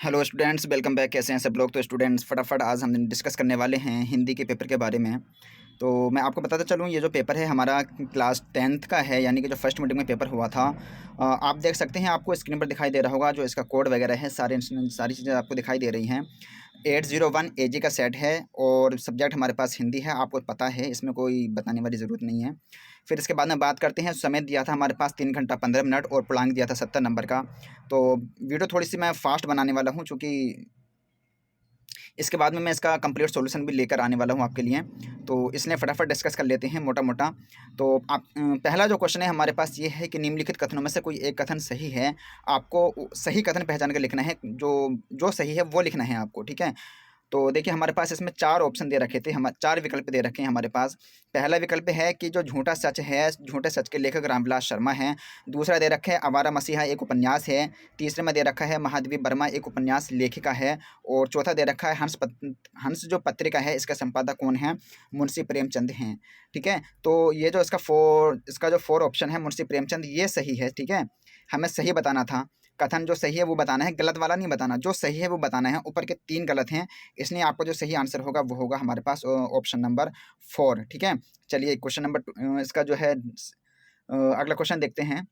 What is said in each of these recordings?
Hello students, welcome back. कैसे हैं सब लोग? तो स्टूडेंट्स, फटाफट आज हम डिस्कस करने वाले हैं हिंदी के पेपर के बारे में। तो मैं आपको बताता चलूँ, ये जो पेपर है हमारा क्लास 10th का है, यानी कि जो फर्स्ट मीटिंग में पेपर हुआ था। आप देख सकते हैं, आपको स्क्रीन पर दिखाई दे रहा होगा जो इसका कोड वगैरह है, सारी चीज़ें आपको दिखाई दे रही हैं। 801 AG का सेट है और सब्जेक्ट हमारे पास हिंदी है, आपको पता है, इसमें कोई बताने वाली ज़रूरत नहीं है। फिर इसके बाद में बात करते हैं, समय दिया था हमारे पास 3 घंटा 15 मिनट और पूर्णांक दिया था 70 नंबर का। तो वीडियो थोड़ी-सी मैं फ़ास्ट बनाने वाला हूँ, चूँकि इसके बाद में मैं इसका कंप्लीट सॉल्यूशन भी लेकर आने वाला हूँ आपके लिए। तो इसलिए फटाफट डिस्कस कर लेते हैं मोटा-मोटा। तो आप पहला जो क्वेश्चन है हमारे पास ये है कि निम्नलिखित कथनों में से कोई एक कथन सही है। आपको सही कथन पहचान कर लिखना है, जो सही है वो लिखना है आपको, ठीक है? तो देखिए, हमारे पास इसमें 4 ऑप्शन दे रखे थे, हम 4 विकल्प दे रखे हैं हमारे पास। पहला विकल्प है कि जो झूठा सच है, झूठे सच के लेखक रामविलास शर्मा हैं। दूसरा दे रखा है आवारा मसीहा एक उपन्यास है। तीसरे में दे रखा है महादेवी वर्मा एक उपन्यास लेखिका है। और चौथा दे रखा है हंस जो पत्रिका है, इसका संपादक कौन है? मुंशी प्रेमचंद हैं, ठीक है? तो ये जो इसका जो 4 ऑप्शन है मुंशी प्रेमचंद, ये सही है, ठीक है? हमें सही बताना था। कथन जो सही है वो बताना है, गलत वाला नहीं बताना। जो सही है वो बताना है। ऊपर के 3 गलत हैं, इसलिए आपका जो सही आंसर होगा वो होगा हमारे पास ऑप्शन नंबर 4, ठीक है? चलिए क्वेश्चन नंबर इसका जो है अगला क्वेश्चन देखते हैं।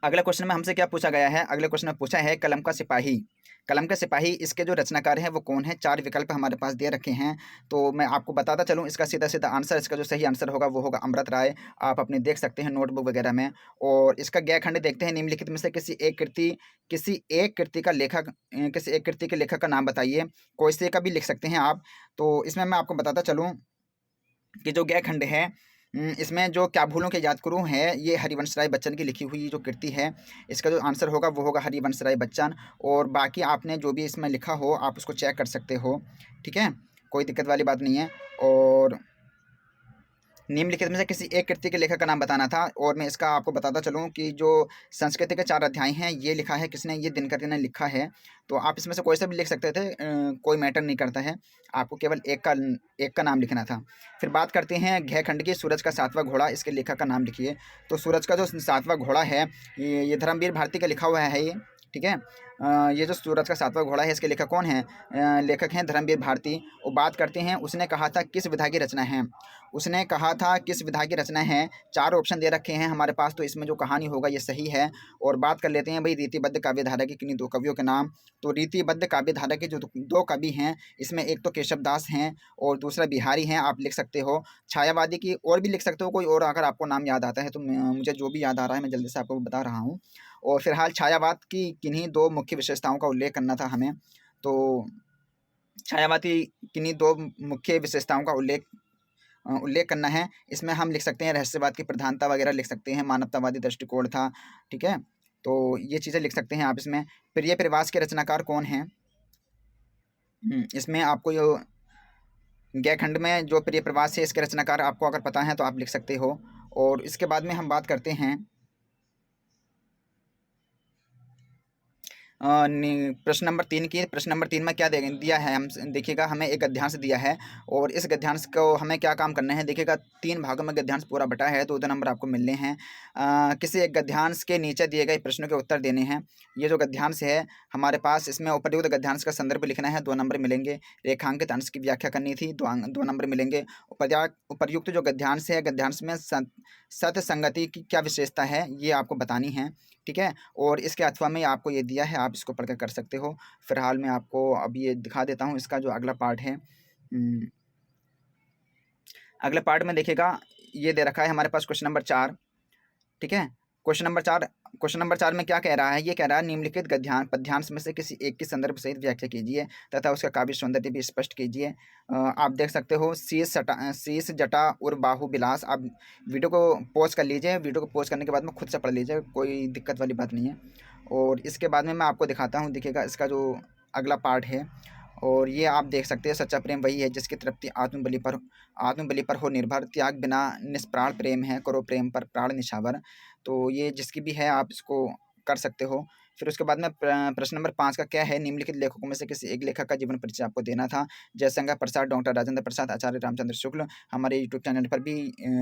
अगले क्वेश्चन में हमसे क्या पूछा गया है? अगले क्वेश्चन में पूछा है कलम का सिपाही। कलम का सिपाही, इसके जो रचनाकार हैं वो कौन है? 4 विकल्प हमारे पास दे रखे हैं। तो मैं आपको बताता चलूँ इसका सीधा-सीधा आंसर, इसका जो सही आंसर होगा वो होगा अमृत राय। आप अपने देख सकते हैं नोटबुक वगैरह में। और इसका गैरखंड देखते हैं, निम्नलिखित में से किसी एक कृति के लेखक का नाम बताइए। कोई से का भी लिख सकते हैं आप। तो इसमें मैं आपको बताता चलूँ कि जो गैरखंड है, इसमें जो क्या भूलों के याद करूँ है, ये हरिवंश राय बच्चन की लिखी हुई जो कृति है। इसका जो आंसर होगा वो होगा हरिवंश राय बच्चन। और बाकी आपने जो भी इसमें लिखा हो आप उसको चेक कर सकते हो, ठीक है? कोई दिक्कत वाली बात नहीं है। और निम्नलिखित में से किसी एक कृति के लेखक का नाम बताना था। और मैं इसका आपको बताता चलूँ कि जो संस्कृति के 4 अध्याय हैं, ये लिखा है किसने? ये दिनकर ने लिखा है। तो आप इसमें से कोई सा भी लिख सकते थे, कोई मैटर नहीं करता है। आपको केवल एक का नाम लिखना था। फिर बात करते हैं घय खंड की, सूरज का 7वां घोड़ा, इसके लेखक का नाम लिखिए। तो सूरज का जो 7वां घोड़ा है, ये धर्मवीर भारती का लिखा हुआ है ये, ठीक है? ये जो सूरज का 7वां घोड़ा है, इसके लेखक कौन हैं? लेखक हैं धर्मवीर भारती। और बात करते हैं, उसने कहा था किस विधा की रचना है? उसने कहा था किस विधा की रचना है? 4 ऑप्शन दे रखे हैं हमारे पास, तो इसमें जो कहानी होगा ये सही है। और बात कर लेते हैं भाई रीतिबद्ध काव्यधारा के किन्हीं 2 कवियों के नाम। तो रीतिबद्ध काव्यधारा के जो 2 कवि हैं, इसमें एक तो केशव दास हैं और दूसरा बिहारी हैं, आप लिख सकते हो। छायावादी की और भी लिख सकते हो कोई और, अगर आपको नाम याद आता है तो मुझे जो भी याद आ रहा है मैं जल्दी से आपको बता रहा हूँ। और फिलहाल छायावाद की किन्हीं 2 मुख्य विशेषताओं का उल्लेख करना था हमें। तो छायावाद की किन्हीं 2 मुख्य विशेषताओं का उल्लेख करना है। इसमें हम लिख सकते हैं रहस्यवाद की प्रधानता वगैरह लिख सकते हैं, मानवतावादी दृष्टिकोण था, ठीक है? तो ये चीज़ें लिख सकते हैं आप इसमें। प्रिय प्रवास के रचनाकार कौन हैं? इसमें आपको जो गैखंड में जो प्रिय प्रवास है, इसके रचनाकार आपको अगर पता है तो आप लिख सकते हो। और इसके बाद में हम बात करते हैं प्रश्न नंबर 3 की। प्रश्न नंबर 3 में क्या दिया है, हम देखिएगा, हमें एक गद्यांश दिया है। और इस गद्यांश को हमें क्या काम करना है, देखिएगा 3 भागों में गद्यांश पूरा बटा है, तो 2 नंबर आपको मिलने हैं। किसी एक गद्यांश के नीचे दिए गए प्रश्नों के उत्तर देने हैं। ये जो गद्यांश है हमारे पास, इसमें उपर्युक्त गद्यांश का संदर्भ लिखना है, 2 नंबर मिलेंगे। रेखांकित अंश की व्याख्या करनी थी, 2 नंबर मिलेंगे। उपर्युक्त जो गद्यांश है, गद्यांश में सत्य संगति की क्या विशेषता है, ये आपको बतानी है, ठीक है? और इसके अथवा में आपको ये दिया है, आप इसको पढ़ कर सकते हो। फिलहाल मैं आपको अब ये दिखा देता हूँ, इसका जो अगला पार्ट है। अगले पार्ट में देखिएगा, ये दे रखा है हमारे पास क्वेश्चन नंबर 4, ठीक है? क्वेश्चन नंबर 4 में क्या कह रहा है? ये कह रहा है निम्नलिखित पद्यांश में से किसी एक की संदर्भ सहित व्याख्या कीजिए तथा उसका काव्य सौंदर्य भी स्पष्ट कीजिए। आप देख सकते हो, शीश जटा और बाहु विलास। आप वीडियो को पॉज कर लीजिए, वीडियो को पॉज करने के बाद में खुद से पढ़ लीजिए, कोई दिक्कत वाली बात नहीं है। और इसके बाद में मैं आपको दिखाता हूँ, देखिएगा इसका जो अगला पार्ट है। और ये आप देख सकते हैं, सच्चा प्रेम वही है जिसकी तृप्ति आत्मबलि पर हो निर्भर, त्याग बिना निष्प्राण प्रेम है, करो प्रेम पर प्राण निछावर। तो ये जिसकी भी है आप इसको कर सकते हो। फिर उसके बाद में प्रश्न नंबर 5 का क्या है, निम्नलिखित लेखकों में से किसी एक लेखक का जीवन परिचय आपको देना था। जयशंकर प्रसाद, डॉक्टर राजेंद्र प्रसाद, आचार्य रामचंद्र शुक्ल। हमारे यूट्यूब चैनल पर भी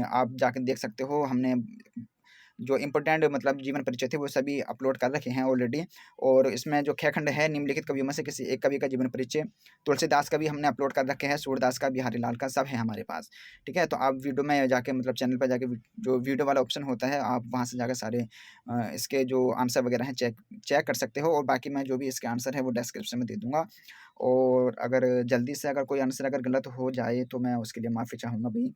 आप जाकर देख सकते हो, हमने जो इम्पोर्टेंट मतलब जीवन परिचय थे वो सभी अपलोड कर रखे हैं ऑलरेडी। और इसमें जो 6 खंड है निम्नलिखित कवियों में से किसी एक कवि का जीवन परिचय, तुलसीदास का भी हमने अपलोड कर रखे हैं, सूरदास का, बिहारी लाल का, सब है हमारे पास। ठीक है, तो आप वीडियो में जाके मतलब चैनल पर जाके जो वीडियो वाला ऑप्शन होता है आप वहाँ से जाकर सारे इसके जो आंसर वगैरह हैं चेक कर सकते हो। और बाकी मैं जो भी इसके आंसर है वो डिस्क्रिप्शन में दे दूँगा। और अगर जल्दी से अगर कोई आंसर अगर गलत हो जाए तो मैं उसके लिए माफ़ी चाहूँगा भई,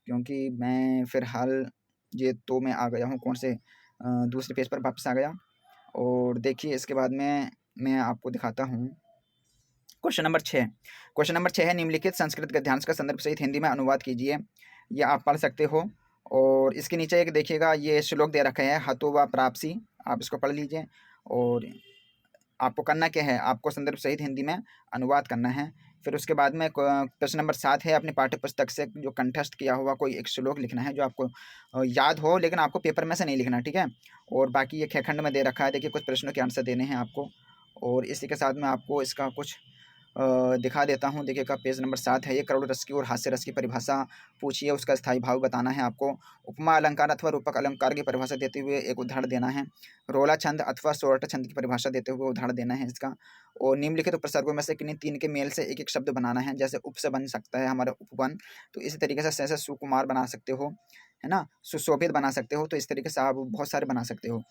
क्योंकि मैं फ़िलहाल ये तो मैं आ गया हूँ कौन से दूसरे पेज पर वापस आ गया। और देखिए इसके बाद में मैं आपको दिखाता हूँ क्वेश्चन नंबर 6। क्वेश्चन नंबर 6 है निम्नलिखित संस्कृत गद्यांश का संदर्भ सहित हिंदी में अनुवाद कीजिए। ये आप पढ़ सकते हो। और इसके नीचे एक देखिएगा ये श्लोक दे रखा है हतो व प्राप्सी, आप इसको पढ़ लीजिए। और आपको करना क्या है, आपको संदर्भ सहित हिंदी में अनुवाद करना है। फिर उसके बाद में प्रश्न नंबर 7 है अपनी पाठ्य पुस्तक से जो कंठस्थ किया हुआ कोई एक श्लोक लिखना है जो आपको याद हो, लेकिन आपको पेपर में से नहीं लिखना, ठीक है। और बाकी ये 6 खंड में दे रखा है, देखिए कुछ प्रश्नों के आंसर देने हैं आपको। और इसी के साथ में आपको इसका कुछ दिखा देता हूँ। देखिएगा पेज नंबर 7 है, ये करुण रस की और हास्य रस की परिभाषा पूछिए, उसका स्थायी भाव बताना है आपको। उपमा अलंकार अथवा रूपक अलंकार की परिभाषा देते हुए एक उदाहरण देना है। रोला छंद अथवा सोरठ छंद की परिभाषा देते हुए उदाहरण देना है इसका। और निम्नलिखित उपसर्गों में से किन्हीं 3 के मेल से एक एक शब्द बनाना है। जैसे उप से बन सकता है हमारा उपवन, तो इसी तरीके से जैसे सुकुमार बना सकते हो, है ना, सुशोभित बना सकते हो। तो इस तरीके से आप बहुत सारे बना सकते हो।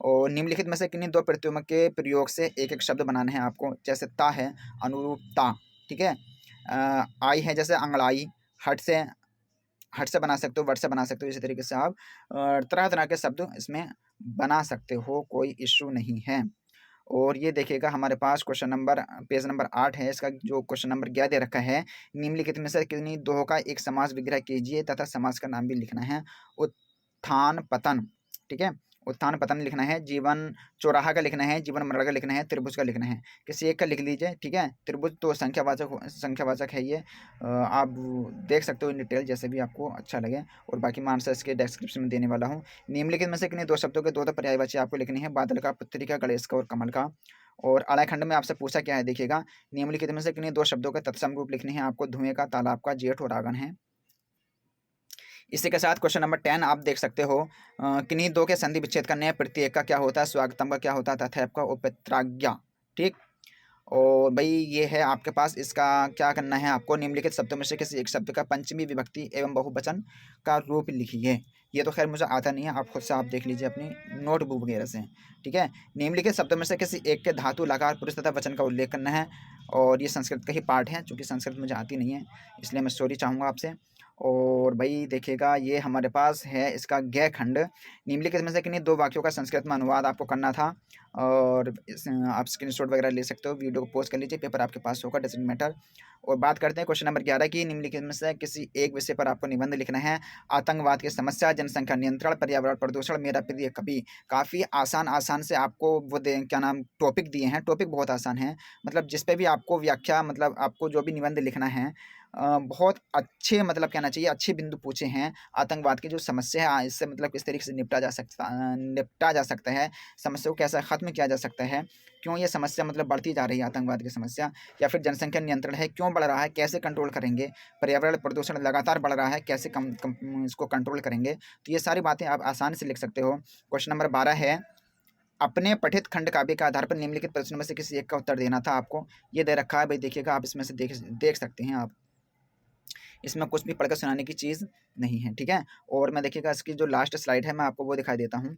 और निम्नलिखित में से किन्हीं 2 प्रत्ययों के प्रयोग से एक एक शब्द बनाने हैं आपको। जैसे ता है अनुरूपता, ठीक है। आई है जैसे अंगड़ाई, हट से बना सकते हो, वट से बना सकते हो। इसी तरीके से आप तरह तरह के शब्द इसमें बना सकते हो, कोई इशू नहीं है। और ये देखिएगा हमारे पास क्वेश्चन नंबर पेज नंबर 8 है, इसका जो क्वेश्चन नंबर 11 दे रखा है निम्नलिखित में से किन्हीं 2 का एक समास विग्रह कीजिए तथा समास का नाम भी लिखना है। उत्थान पतन, ठीक है, उत्थान पतन लिखना है। जीवन चौराहा का लिखना है, जीवन मरण का लिखना है, त्रिभुज का लिखना है। किसी एक का लिख लीजिए, ठीक है। त्रिभुज तो संख्यावाचक है ये। आप देख सकते हो इन डिटेल जैसे भी आपको अच्छा लगे। और बाकी मैं आंसर इसके डिस्क्रिप्शन में देने वाला हूँ। निम्नलिखित में से किन्हीं 2 शब्दों के 2 पर्यायवाची आपको लिखनी है, बादल का, पुत्री का, गणेश का और कमल का। और अलाय खंड में आपसे पूछा क्या है, देखिएगा निम्नलिखित में से किन्हीं 2 शब्दों के तत्सम रूप लिखने हैं आपको, धुएं का, तालाब का, जेठ और आंगन है। इसी के साथ क्वेश्चन नंबर 10 आप देख सकते हो किन्हीं 2 के संधि विच्छेद करने हैं। प्रत्येक का क्या होता है, स्वागतम का क्या होता है, तथैव का और पित्राज्ञा, ठीक। और भाई ये है आपके पास, इसका क्या करना है आपको, निम्नलिखित शब्दों में से किसी एक शब्द का पंचमी विभक्ति एवं बहुवचन का रूप लिखिए। ये तो खैर मुझे आता नहीं है, आप खुद से आप देख लीजिए अपनी नोटबुक वगैरह से, ठीक है। निम्नलिखित शब्दों में से किसी एक के धातु, लकार, पुरुष तथा वचन का उल्लेख करना है। और ये संस्कृत का ही पार्ट है, चूँकि संस्कृत मुझे आती नहीं है इसलिए मैं सॉरी चाहूँगा आपसे। और भाई देखिएगा ये हमारे पास है इसका ज्ञ खंड। निम्नलिखित में से किन्हीं 2 वाक्यों का संस्कृत में अनुवाद आपको करना था। और आप स्क्रीनशॉट वगैरह ले सकते हो, वीडियो को पॉज कर लीजिए, पेपर आपके पास होगा, डजंट मैटर। और बात करते हैं क्वेश्चन नंबर 11 की। निम्नलिखित में से किसी एक विषय पर आपको निबंध लिखना है। आतंकवाद की समस्या, जनसंख्या नियंत्रण, पर्यावरण प्रदूषण, मेरा प्रिय कवि। काफ़ी आसान से आपको वो क्या नाम टॉपिक दिए हैं, टॉपिक बहुत आसान है। मतलब जिस पे भी आपको व्याख्या, मतलब आपको जो भी निबंध लिखना है बहुत अच्छे, मतलब कहना चाहिए अच्छे बिंदु पूछे हैं। आतंकवाद की जो समस्या है इससे मतलब किस तरीके से निपटा जा सकता है, समस्या को कैसे ख़त्म किया जा सकता है, क्यों ये समस्या मतलब बढ़ती जा रही है आतंकवाद की समस्या। या फिर जनसंख्या नियंत्रण है, क्यों बढ़ रहा है, कैसे कंट्रोल करेंगे। पर्यावरण प्रदूषण लगातार बढ़ रहा है, कैसे इसको कंट्रोल करेंगे। तो ये सारी बातें आप आसानी से लिख सकते हो। क्वेश्चन नंबर 12 है अपने पठित खंड काव्य के आधार पर निम्नलिखित प्रश्नों में से किसी एक का उत्तर देना था आपको। ये दे रखा है भाई, देखिएगा आप इसमें से देख सकते हैं आप, इसमें कुछ भी पढ़कर सुनाने की चीज़ नहीं है, ठीक है। और मैं देखिएगा इसकी जो लास्ट स्लाइड है मैं आपको वो दिखाई देता हूँ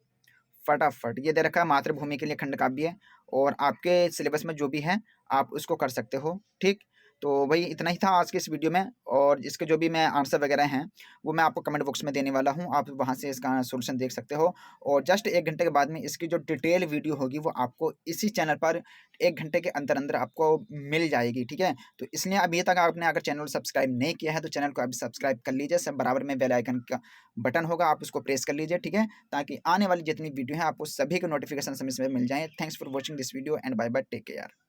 फटाफट। ये दे रखा है मातृभूमि के लिए खंड काव्य, और आपके सिलेबस में जो भी है आप उसको कर सकते हो, ठीक। तो वही इतना ही था आज के इस वीडियो में। और इसके जो भी मैं आंसर वगैरह हैं वो मैं आपको कमेंट बॉक्स में देने वाला हूँ, आप वहाँ से इसका सॉल्यूशन देख सकते हो। और जस्ट 1 घंटे के बाद में इसकी जो डिटेल वीडियो होगी वो आपको इसी चैनल पर 1 घंटे के अंदर अंदर आपको मिल जाएगी, ठीक है। तो इसलिए अभी तक आपने अगर चैनल सब्सक्राइब नहीं किया है तो चैनल को अभी सब्सक्राइब कर लीजिए। सब बराबर में बेल आइकन का बटन होगा, आप उसको प्रेस कर लीजिए, ठीक है, ताकि आने वाली जितनी वीडियो है आपको सभी के नोटिफिकेशन समय समय मिल जाए। Thanks for watching this video and bye bye, take care.